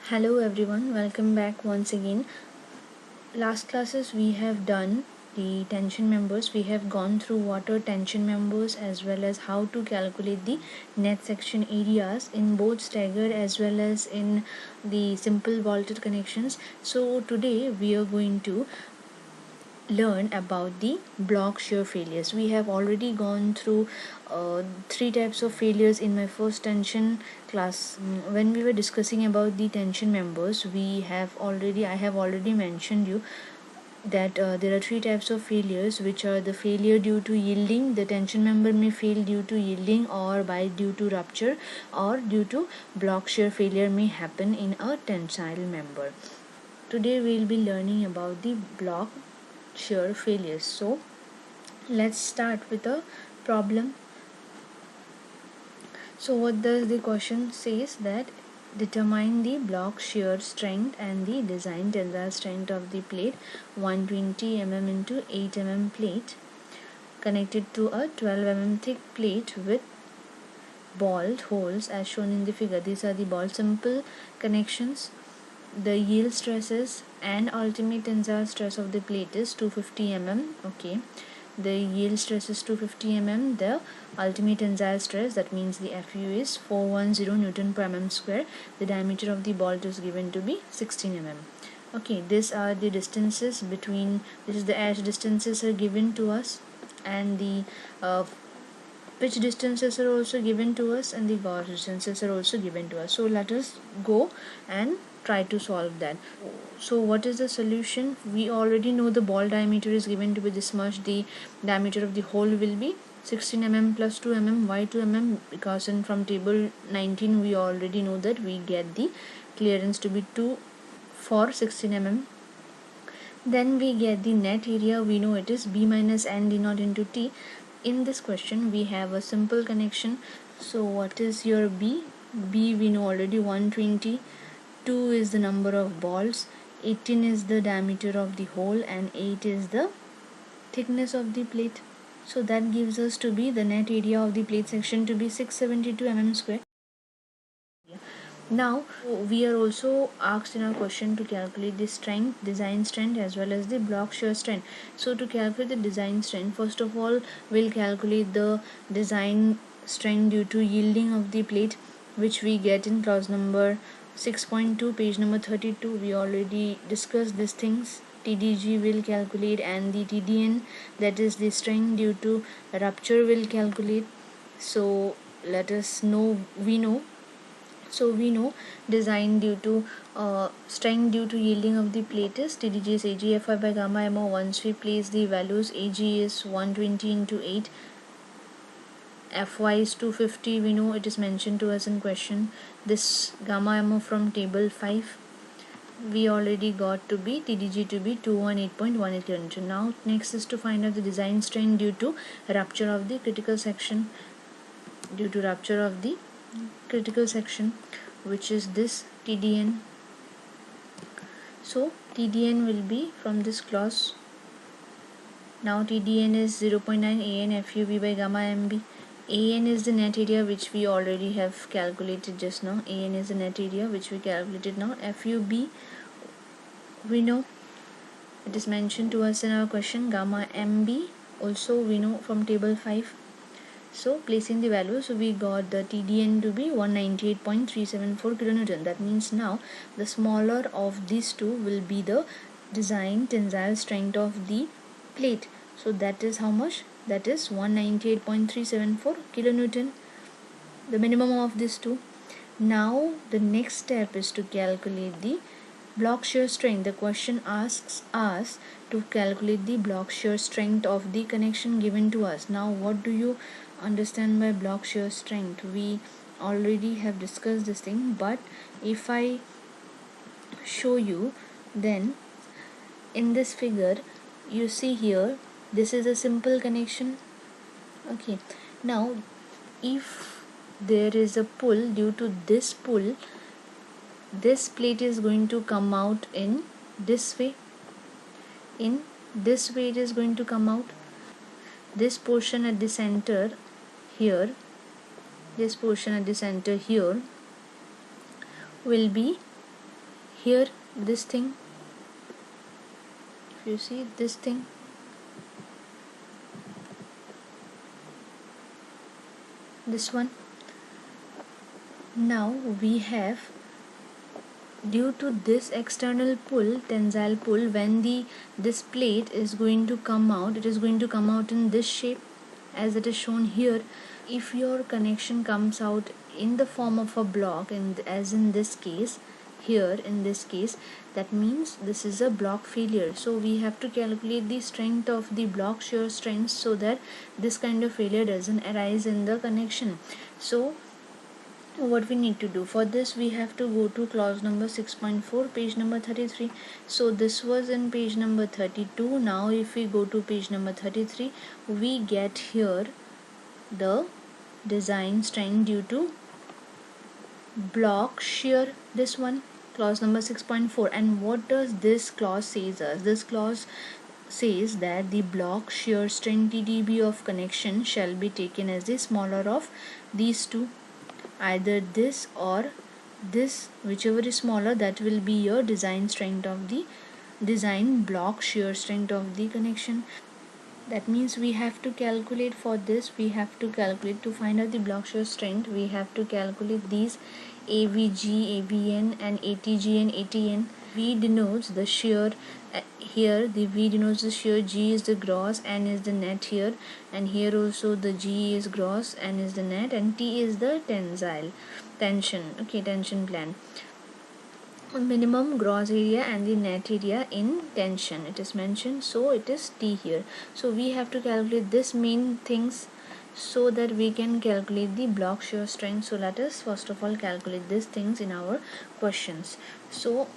Hello everyone, welcome back once again. Last classes we have done the tension members. We have gone through what are tension members as well as how to calculate the net section areas in both staggered as well as in the simple bolted connections. So today we are going to learn about the block shear failures. We have already gone through three types of failures in my first tension class. When we were discussing about the tension members, I have already mentioned you that there are three types of failures, which are the failure due to yielding. The tension member may fail due to yielding or by due to rupture, or due to block shear failure may happen in a tensile member. Today we will be learning about the block shear failures. So let's start with a problem. So what does the question says that determine the block shear strength and the design tensile strength of the plate 120 mm into 8 mm plate connected to a 12 mm thick plate with balled holes as shown in the figure. These are the ball simple connections. The yield stresses and ultimate tensile stress of the plate is 250 mm. Okay, the yield stress is 250 mm. The ultimate tensile stress, that means the Fu, is 410 Newton per mm square. The diameter of the bolt is given to be 16 mm. Okay, these are the distances between, this is the edge distances are given to us, and the pitch distances are also given to us, and the gauge distances are also given to us. So let us go and try to solve that. So what is the solution? We already know the ball diameter is given to be this much. The diameter of the hole will be 16 mm plus 2 mm. Why 2 mm? Because from table 19 we already know that we get the clearance to be 2 for 16 mm. Then we get the net area. We know it is B minus N d naught into T. In this question we have a simple connection. So what is your B? B we know already, 120. 2 is the number of balls, 18 is the diameter of the hole, and 8 is the thickness of the plate. So that gives us to be the net area of the plate section to be 672 mm square. Now we are also asked in our question to calculate the strength, design strength as well as the block shear strength. So to calculate the design strength, first of all we'll calculate the design strength due to yielding of the plate, which we get in clause number 6.2, page number 32. We already discussed these things. TDG will calculate, and the TDN, that is the strength due to rupture, will calculate. So let us know, we know design due to strength due to yielding of the plate is TDG is AgFi by gamma mo. Once we place the values, Ag is 120 into 8, Fy is 250. We know it is mentioned to us in question. This gamma mo from table 5 we already got to be TDG to be 218.18 kN. Now next is to find out the design strength due to rupture of the critical section, which is this TDN. So TDN will be from this clause. Now TDN is 0.9 AN FUB by gamma MB. AN is the net area which we already have calculated just now. AN is the net area which we calculated now. FUB we know it is mentioned to us in our question. Gamma MB also we know from table 5. So placing the value, so we got the TDN to be 198.374 kN. That means now the smaller of these two will be the design tensile strength of the plate. So that is how much? That is 198.374 kN, the minimum of these two. Now the next step is to calculate the block shear strength. The question asks us to calculate the block shear strength of the connection given to us. Now what do you understand by block shear strength? We already have discussed this thing, but if I show you, then in this figure you see here, this is a simple connection. Okay, now if there is a pull, due to this pull, this plate is going to come out in this way. In this way it is going to come out. This portion at the center here, will be here this thing, if you see this thing, this one. Now we have, due to this external pull, tensile pull, when this plate is going to come out, it is going to come out in this shape as it is shown here. If your connection comes out in the form of a block, as in this case, here in this case, that means this is a block failure. So we have to calculate the strength of the block shear strength so that this kind of failure doesn't arise in the connection. So what we need to do for this, we have to go to clause number 6.4, page number 33. So this was in page number 32. Now if we go to page number 33, we get here the design strength due to block shear, this one, clause number 6.4. and what does this clause says us? This clause says that the block shear strength TDB of connection shall be taken as the smaller of these two, either this or this, whichever is smaller, that will be your design strength of the design block shear strength of the connection. That means we have to calculate for this, we have to calculate to find out the block shear strength, we have to calculate these AVG, AVN and ATG and ATN. V denotes the shear here, the V denotes the shear, G is the gross, N is the net here, and here also the G is gross, N is the net, and T is the tensile tension, okay, tension plan. Minimum gross area and the net area in tension it is mentioned, so it is T here. So we have to calculate this main things so that we can calculate the block shear strength. So let us first of all calculate these things in our questions. So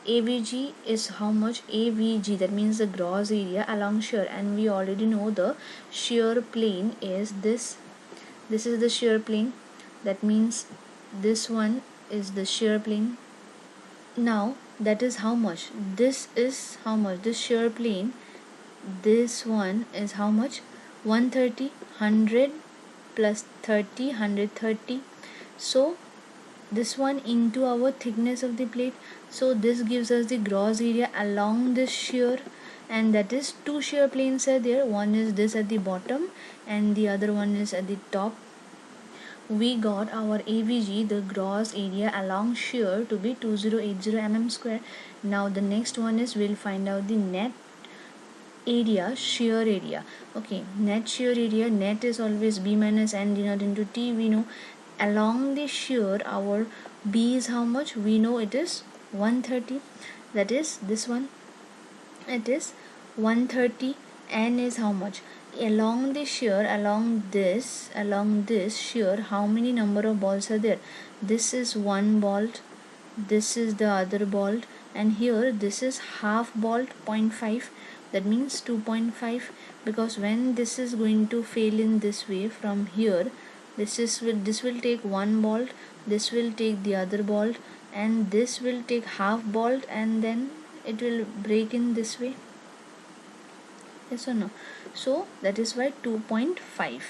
AVG is how much? AVG, that means the gross area along shear, and we already know the shear plane is this. This is the shear plane, that means this one is the shear plane. Now that is how much? This is how much? This shear plane, this one is how much? 130, 100 plus 30, 130. So this one into our thickness of the plate. So this gives us the gross area along this shear, and that is two shear planes are there. One is this at the bottom and the other one is at the top. We got our AVG, the gross area along shear, to be 2080 mm square. Now the next one is we'll find out the net area, shear area. Okay, net shear area, net is always B minus N d naught into T. We know along the shear our B is how much? We know it is 130, that is this one, it is 130. N is how much? Along the shear, along this shear, how many number of bolts are there? This is one bolt, this is the other bolt, and here this is half bolt, 0.5, that means 2.5, because when this is going to fail in this way from here, this will take one bolt, this will take the other bolt, and this will take half bolt, and then it will break in this way. Yes or no? So that is why 2.5.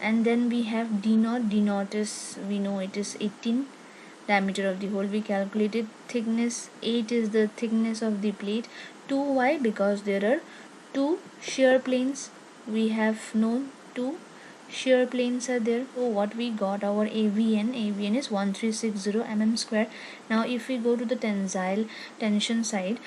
and then we have D naught. D naught is, we know it is 18, diameter of the hole we calculated. Thickness 8 is the thickness of the plate. 2, why? Because there are two shear planes, we have known two shear planes are there. So what we got, our AVN is 1360 mm square. Now if we go to the tensile tension side,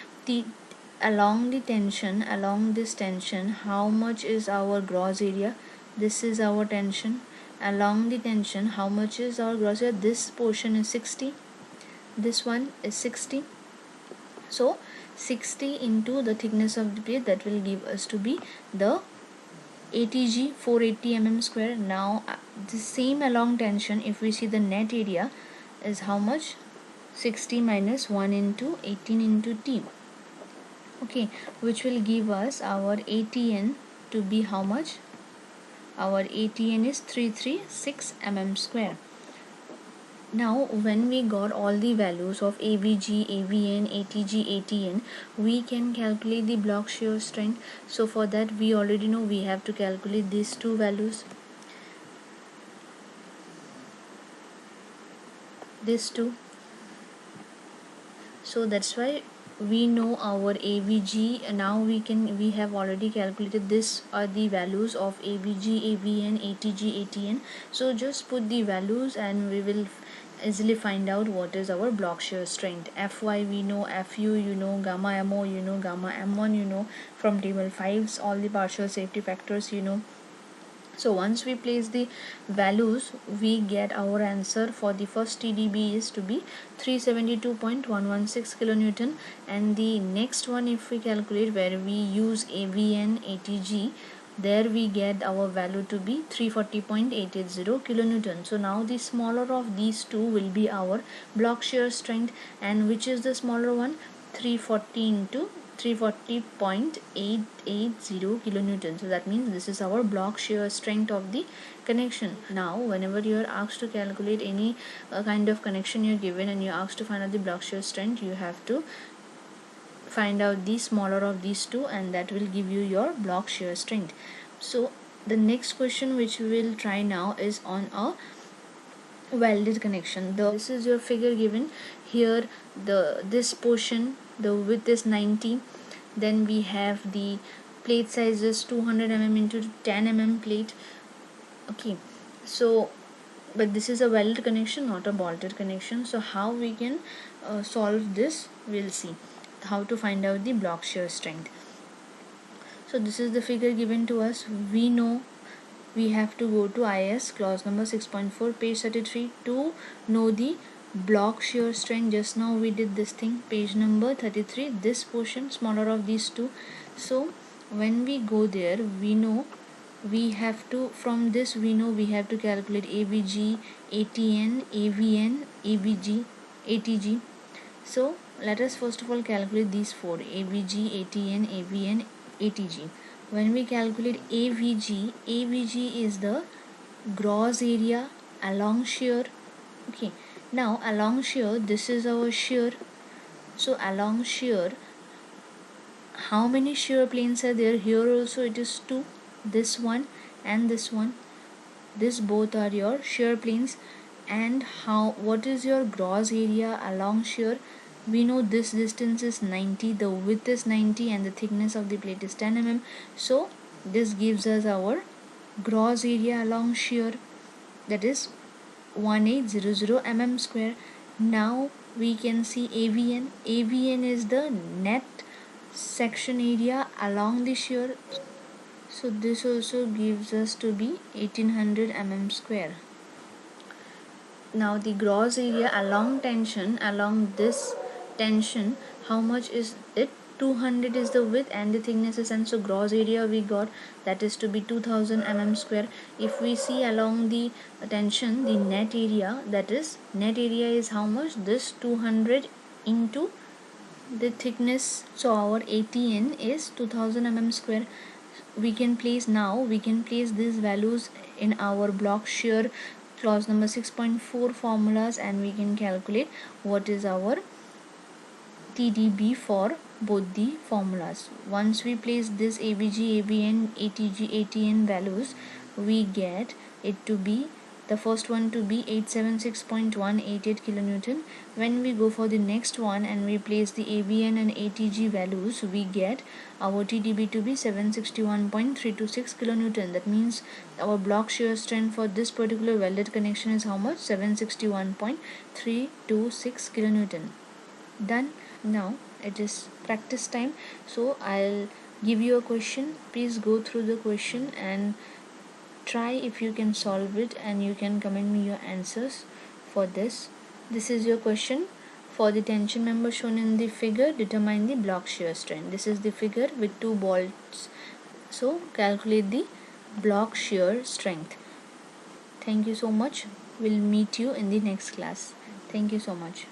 along this tension, how much is our gross area? This is our tension. Along the tension, how much is our gross area? This portion is 60, this one is 60. So 60 into the thickness of the plate, that will give us to be the ATG, 480 mm square. Now the same along tension, if we see the net area is how much? 60 minus 1 into 18 into T. Okay, which will give us our ATN to be how much? Our ATN is 336 mm square. Now when we got all the values of AVG, AVN, ATG, ATN, we can calculate the block shear strength. So for that we already know we have to calculate these two values, these two. So that's why we know our AVG. Now we have already calculated this are the values of AVG, AVN, ATG, ATN. So just put the values and we will easily find out what is our block shear strength. Fy we know, Fu you know, gamma mo you know, gamma m1 you know from table 5's, all the partial safety factors you know. So once we place the values, we get our answer for the first TDB is to be 372.116 kilonewton, and the next one if we calculate where we use AVN, ATG, there we get our value to be 340.880 kilonewton. So now the smaller of these two will be our block shear strength, and which is the smaller one? 340 into 340.880 kilonewton. So that means this is our block shear strength of the connection. Now whenever you are asked to calculate any kind of connection you're given and you're asked to find out the block shear strength, you have to find out the smaller of these two, and that will give you your block shear strength. So the next question which we will try now is on a welded connection. This is your figure given here. This portion, the width is 90, then we have the plate size is 200 mm into 10 mm plate. Okay, so but this is a welded connection, not a bolted connection. So how we can solve this, we'll see how to find out the block shear strength. So this is the figure given to us. We know we have to go to IS clause number 6.4 page 33 to know the block shear strength. Just now we did this thing, page number 33, this portion smaller of these two. So when we go there, we know we have to, from this we know we have to calculate AVG, ATN, AVN, AVG, ATG. So let us first of all calculate these four: AVG, ATN, AVN, ATG. When we calculate AVG, AVG is the gross area along shear. Okay, now along shear, this is our shear. So along shear, how many shear planes are there? Here also it is two, this one and this one. This both are your shear planes. And what is your gross area along shear? We know this distance is 90, the width is 90, and the thickness of the plate is 10 mm. So this gives us our gross area along shear, that is 1800 mm square. Now we can see AVN. AVN is the net section area along the shear. So this also gives us to be 1800 mm square. Now the gross area along tension, along this tension, how much is it? 200 is the width and the thickness is, and so gross area we got, that is to be 2000 mm square. If we see along the tension, the net area, that is net area is how much? This 200 into the thickness. So our ATN is 2000 mm square. We can place these values in our block shear clause number 6.4 formulas, and we can calculate what is our TDB for both the formulas. Once we place this AVG, AVN, ATG, ATN values, we get it to be, the first one to be 876.188 kilonewton. When we go for the next one and we place the AVN and ATG values, we get our TDB to be 761.326 kilonewton. That means our block shear strength for this particular welded connection is how much? 761.326 kilonewton. Done. Now it is practice time, so I'll give you a question. Please go through the question and try if you can solve it, and you can comment me your answers for this. This is your question. For the tension member shown in the figure, determine the block shear strength. This is the figure with two bolts. So calculate the block shear strength. Thank you so much. We'll meet you in the next class. Thank you so much.